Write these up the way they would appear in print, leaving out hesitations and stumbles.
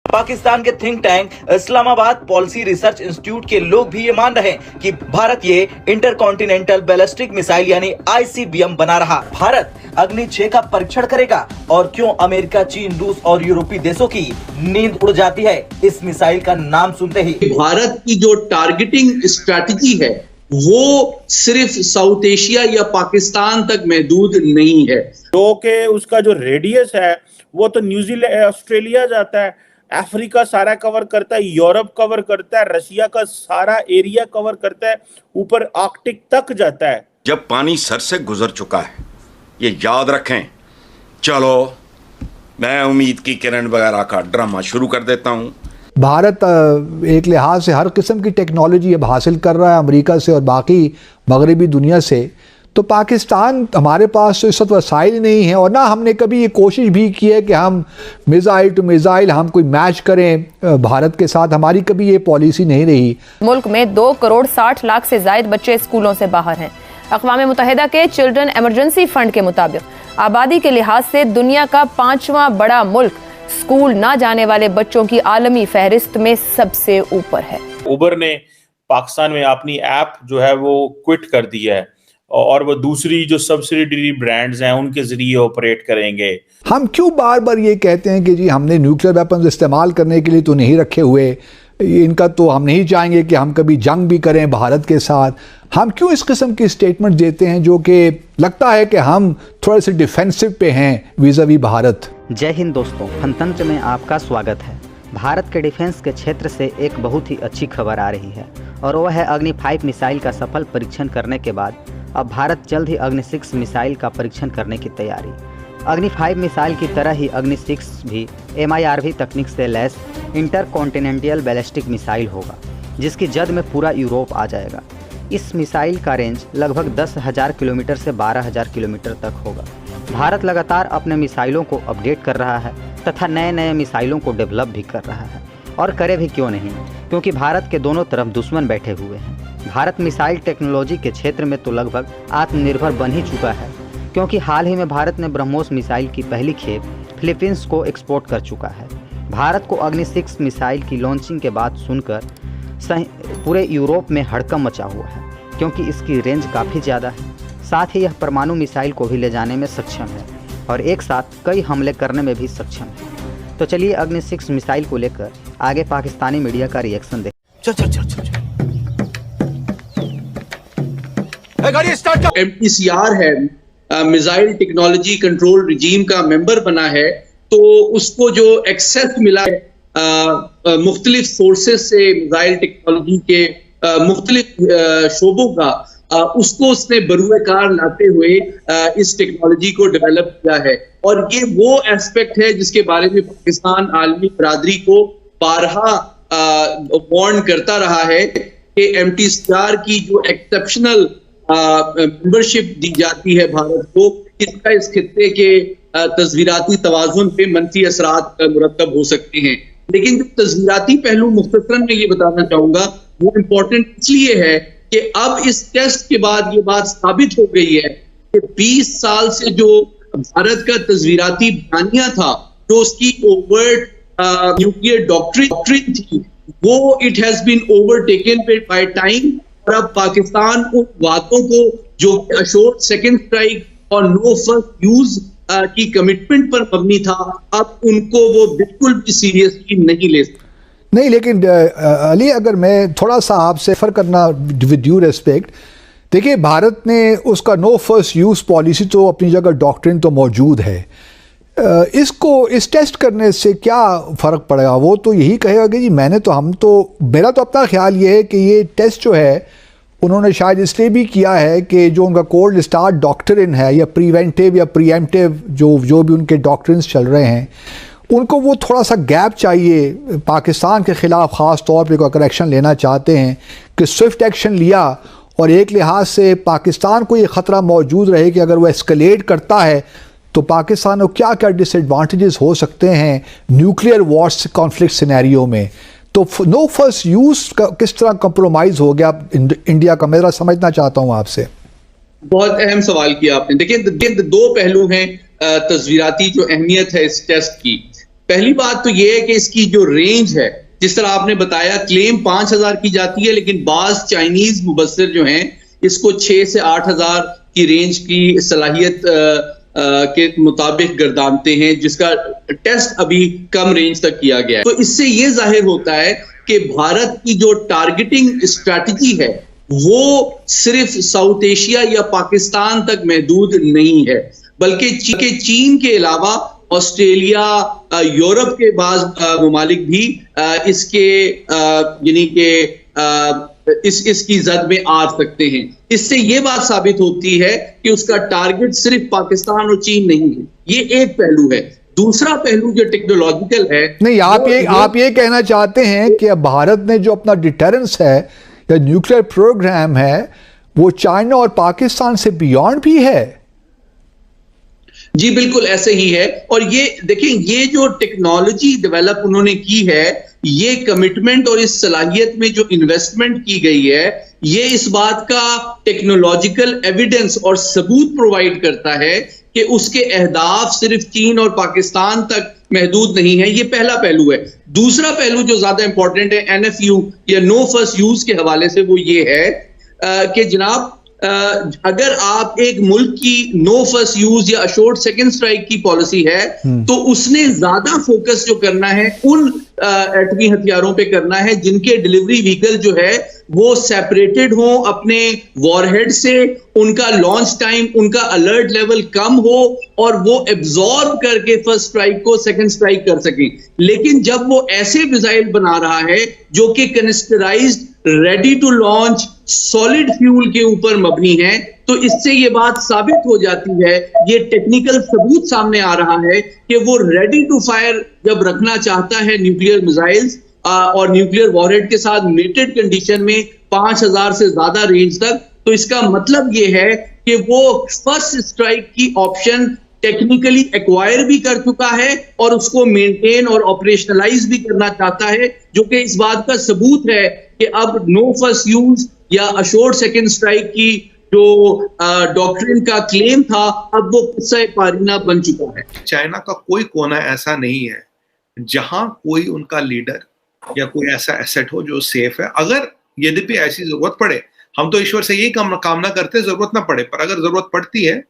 पाकिस्तान के think tank Islamabad policy research institute के लोग भी ये मान रहे हैं कि भारत ये इंटरकॉन्टिनेंटल बैलिस्टिक मिसाइल यानी आईसीबीएम बना रहा। भारत अग्नि 6 का परीक्षण करेगा और क्यों अमेरिका, चीन, रूस और यूरोपीय देशों की नींद उड़ जाती है इस मिसाइल का नाम सुनते ही। भारत की जो टारगेटिंग स्ट्रैटेजी है वो सिर्फ साउथ एशिया या पाकिस्तान तक महदूद नहीं है, जो कि उसका जो रेडियस है वो तो न्यूजीलैंड, ऑस्ट्रेलिया जाता है, अफ्रीका सारा कवर करता है, यूरोप कवर करता है, रशिया का सारा एरिया कवर करता है, ऊपर आर्कटिक तक जाता है। जब पानी सर से गुजर चुका है, ये याद रखें। चलो मैं उम्मीद की किरण वगैरह का ड्रामा शुरू कर देता हूँ। भारत एक लिहाज से हर किस्म की टेक्नोलॉजी अब हासिल कर रहा है अमेरिका से और बाकी मगरबी दुनिया से, तो पाकिस्तान हमारे पास तो इस वक्त वसाइल नहीं है और ना हमने कभी ये कोशिश भी की है कि हम मिसाइल टू मिसाइल हम कोई मैच करें भारत के साथ। हमारी कभी ये पॉलिसी नहीं रही। मुल्क में 2 करोड़ 60 लाख से ज्यादा बच्चे स्कूलों से बाहर हैं। अक़वाम मुत्तहिदा के चिल्ड्रन इमरजेंसी फंड के मुताबिक आबादी के लिहाज से दुनिया का 5वां बड़ा मुल्क स्कूल ना जाने वाले बच्चों की आलमी फहरिस्त में सबसे ऊपर है। उबर ने पाकिस्तान में अपनी ऐप जो है वो क्विट कर दी है और वो दूसरी जो सब्सिडियरी ब्रांड्स हैं उनके जरिए ऑपरेट करेंगे। हम क्यों बार बार ये कहते हैं कि जी हमने न्यूक्लियर वेपन्स इस्तेमाल करने के लिए तो नहीं रखे हुए, इनका तो हम नहीं चाहेंगे कि हम कभी जंग भी करें भारत के साथ। हम क्यों इस किस्म की स्टेटमेंट देते हैं जो कि लगता है कि हम थोड़े से डिफेंसिव पे हैं वीज़ावी भारत। जय हिंद दोस्तों, फनतंत्र में आपका स्वागत है। भारत के डिफेंस के क्षेत्र से एक बहुत ही अच्छी खबर आ रही है और वह है अग्नि 5 मिसाइल का सफल परीक्षण करने के बाद अब भारत जल्द ही अग्नि 6 मिसाइल का परीक्षण करने की तैयारी। अग्नि 5 मिसाइल की तरह ही अग्नि 6 भी MIRV तकनीक से लैस इंटरकॉन्टिनेंटल बैलिस्टिक मिसाइल होगा, जिसकी जद में पूरा यूरोप आ जाएगा। इस मिसाइल का रेंज लगभग 10,000 किलोमीटर से 12,000 किलोमीटर तक होगा। भारत लगातार अपने मिसाइलों को अपडेट कर रहा है तथा नए नए मिसाइलों को डेवलप भी कर रहा है, और करे भी क्यों नहीं, क्योंकि भारत के दोनों तरफ दुश्मन बैठे हुए हैं। भारत मिसाइल टेक्नोलॉजी के क्षेत्र में तो लगभग आत्मनिर्भर बन ही चुका है, क्योंकि हाल ही में भारत ने ब्रह्मोस मिसाइल की पहली खेप फिलीपींस को एक्सपोर्ट कर चुका है। भारत को अग्नि 6 मिसाइल की लॉन्चिंग के बाद सुनकर पूरे यूरोप में हड़कंप मचा हुआ है, क्योंकि इसकी रेंज काफ़ी ज़्यादा है। साथ ही यह परमाणु मिसाइल को भी ले जाने में सक्षम है और एक साथ कई हमले करने में भी सक्षम है। तो चलिए अग्नि 6 मिसाइल को लेकर आगे पाकिस्तानी मीडिया का रिएक्शन देखें। MTCR है, मिसाइल टेक्नोलॉजी कंट्रोल रिजीम का मेंबर बना है, तो उसको जो एक्सेस मिला है मुख्तलिफ सोर्सेज से मिसाइल टेक्नोलॉजी के मुख्तलिफ शोबों का, उसको उसने बरूए कार लाते हुए इस टेक्नोलॉजी को डेवलप किया है। और ये वो एस्पेक्ट है जिसके बारे में पाकिस्तान आलमी बरादरी को बारहा वार्न करता रहा है कि MTCR की जो एक्सेप्शनल मेंबरशिप दी जाती है भारत को, इसका इस खित्ते के तस्वीराती तवाज़ुन पे मनफी असरात मुरतब हो सकते हैं। लेकिन जो तस्वीराती पहलू मुख्तसरन में ये बताना चाहूंगा वो इम्पोर्टेंट इसलिए है कि अब इस टेस्ट के बाद ये बात साबित हो गई है कि 20 साल से जो भारत का तस्वीराती बयानिया था, जो उसकी ओवर्ट न्यूक्लियर डॉक्ट्रिन थी, वो it has been overtaken by time. और अब पाकिस्तान उन बातों को जो अशोर्ड सेकंड स्ट्राइक और नो फर्स्ट यूज की कमिटमेंट पर मबनी था, अब उनको वो बिल्कुल भी सीरियसली नहीं ले सकते। नहीं, लेकिन अली, अगर मैं थोड़ा सा आपसे फर्क करना विद ड्यू रेस्पेक्ट, देखिए भारत ने उसका नो फर्स्ट यूज़ पॉलिसी तो अपनी जगह डॉक्ट्रिन तो मौजूद है, इसको इस टेस्ट करने से क्या फ़र्क पड़ेगा? वो तो यही कहेगा कि जी मेरा तो अपना ख्याल ये है कि ये टेस्ट जो है उन्होंने शायद इसलिए भी किया है कि जो उनका कोल्ड स्टार्ट डॉक्ट्रिन है या प्रिवेंटिव या प्रीएम्प्टिव जो भी उनके डॉक्ट्रिन्स चल रहे हैं, उनको वो थोड़ा सा गैप चाहिए पाकिस्तान के ख़िलाफ़ ख़ास तौर पे अगर एक्शन लेना चाहते हैं कि स्विफ्ट एक्शन लिया और एक लिहाज से पाकिस्तान को ये ख़तरा मौजूद रहे कि अगर वो एस्केलेट करता है तो पाकिस्तान को क्या क्या डिसएडवांटेजेस हो सकते हैं न्यूक्लियर वॉर्स कॉन्फ्लिक्ट सिनेरियो में। तो नो फर्स्ट यूज़ किस तरह कंप्रोमाइज़ हो गया इंडिया का, मेरा समझना चाहता हूँ आपसे। बहुत अहम सवाल किया आपने। देखिए दो पहलू हैं तस्वीराती जो अहमियत है इस टेस्ट की। पहली बात तो यह है कि इसकी जो रेंज है, जिस तरह आपने बताया, क्लेम 5000 की जाती है, लेकिन बाज चाइनीज मुबस्सिर जो हैं इसको 6 से 8000 की रेंज की सलाहियत के मुताबिक गर्दानते हैं, जिसका टेस्ट अभी कम रेंज तक किया गया है। तो इससे यह जाहिर होता है कि भारत की जो टारगेटिंग स्ट्रैटेजी है वो सिर्फ साउथ एशिया या पाकिस्तान तक महदूद नहीं है, बल्कि चीन के अलावा ऑस्ट्रेलिया, यूरोप के बाज़ ममालिक भी इसके यानी कि इसकी जद में आ सकते हैं। इससे ये बात साबित होती है कि उसका टारगेट सिर्फ पाकिस्तान और चीन नहीं है। ये एक पहलू है। दूसरा पहलू जो टेक्नोलॉजिकल है, नहीं, आप ये कहना चाहते हैं कि अब भारत ने जो अपना डिटरेंस है या न्यूक्लियर प्रोग्राम है वो चाइना और पाकिस्तान से बियॉन्ड भी है? जी बिल्कुल ऐसे ही है। और ये देखिए, ये जो टेक्नोलॉजी डेवलप उन्होंने की है, ये कमिटमेंट और इस सलाहियत में जो इन्वेस्टमेंट की गई है, ये इस बात का टेक्नोलॉजिकल एविडेंस और सबूत प्रोवाइड करता है कि उसके अहदाफ सिर्फ चीन और पाकिस्तान तक महदूद नहीं है। ये पहला पहलू है। दूसरा पहलू जो ज्यादा इंपॉर्टेंट है NFU या नो फर्स्ट यूज के हवाले से, वो ये है कि जनाब, अगर आप एक मुल्क की नो फर्स्ट यूज या अशोर्ड सेकंड स्ट्राइक की पॉलिसी है, तो उसने ज्यादा फोकस जो करना है उन एटमी हथियारों पे करना है जिनके डिलीवरी व्हीकल जो है वो सेपरेटेड हो अपने वॉरहेड से, उनका लॉन्च टाइम, उनका अलर्ट लेवल कम हो और वो एब्जॉर्ब करके फर्स्ट स्ट्राइक को सेकंड स्ट्राइक कर सकें। लेकिन जब वो ऐसे मिसाइल बना रहा है जो कि canisterised, ready to launch, solid fuel के ऊपर मबनी है, तो इससे ये बात साबित हो जाती है, ये टेक्निकल सबूत सामने आ रहा है कि वो रेडी टू फायर जब रखना चाहता है न्यूक्लियर मिसाइल्स और न्यूक्लियर वॉरहेड के साथ मेटेड कंडीशन में 5000 से ज्यादा रेंज तक, तो इसका मतलब ये है कि वो फर्स्ट स्ट्राइक की ऑप्शन टेक्निकली एक्वायर भी कर चुका है और उसको मेंटेन और ऑपरेशनलाइज भी करना चाहता है, जो कि इस बात का सबूत है कि अब नो फर्स्ट यूज या अशोर्ड सेकंड स्ट्राइक की जो डॉक्ट्रिन का क्लेम था, अब वो किस्सा पारीना बन चुका है। चाइना का कोई कोना ऐसा नहीं है जहां कोई उनका लीडर या कोई ऐसा एसेट हो जो सेफ है। अगर यद्यपि ऐसी जरूरत पड़े, हम तो ईश्वर से यही कामना करते हैं जरूरत ना पड़े, पर अगर जरूरत पड़ती है,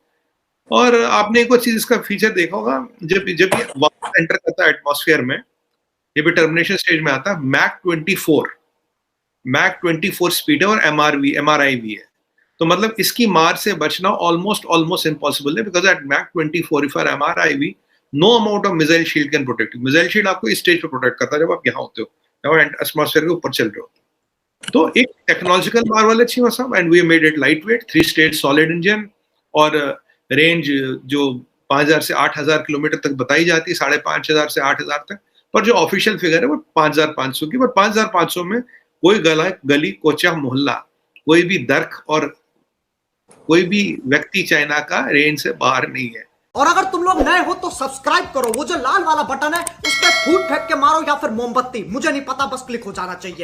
और आपने एक और चीज इसका फीचर देखा होगा, जब ये वापस एंटर करता है एटमॉस्फेयर में, ये भी टर्मिनेशन स्टेज में आता है, मैक 24 स्पीड है और MRI भी है। तो मतलब इसकी मार से बचना ऑलमोस्ट इम्पॉसिबल है, because at Mach 24 if are MRIV, no amount of missile shield can protect you. Missile shield आपको इस स्टेज पे प्रोटेक्ट करता है जब आप यहाँ होते हो, जब एटमॉस्फेयर के ऊपर चल रहे हो। तो एक टेक्नोलॉजिकल मार्वल है Cheema, and we made it light weight, 3 stage solid engine, और रेंज जो 5000 से 8000 किलोमीटर तक बताई जाती है, 5500 से 8000 तक, पर जो ऑफिशियल फिगर है वो 5500 की। पर 5500 में कोई गली कोचा मोहल्ला, कोई भी दर्क और कोई भी व्यक्ति चाइना का रेंज से बाहर नहीं है। और अगर तुम लोग नए हो तो सब्सक्राइब करो, वो जो लाल वाला बटन है उस पर फूट फेंक के मारो या फिर मोमबत्ती, मुझे नहीं पता, बस क्लिक हो जाना चाहिए।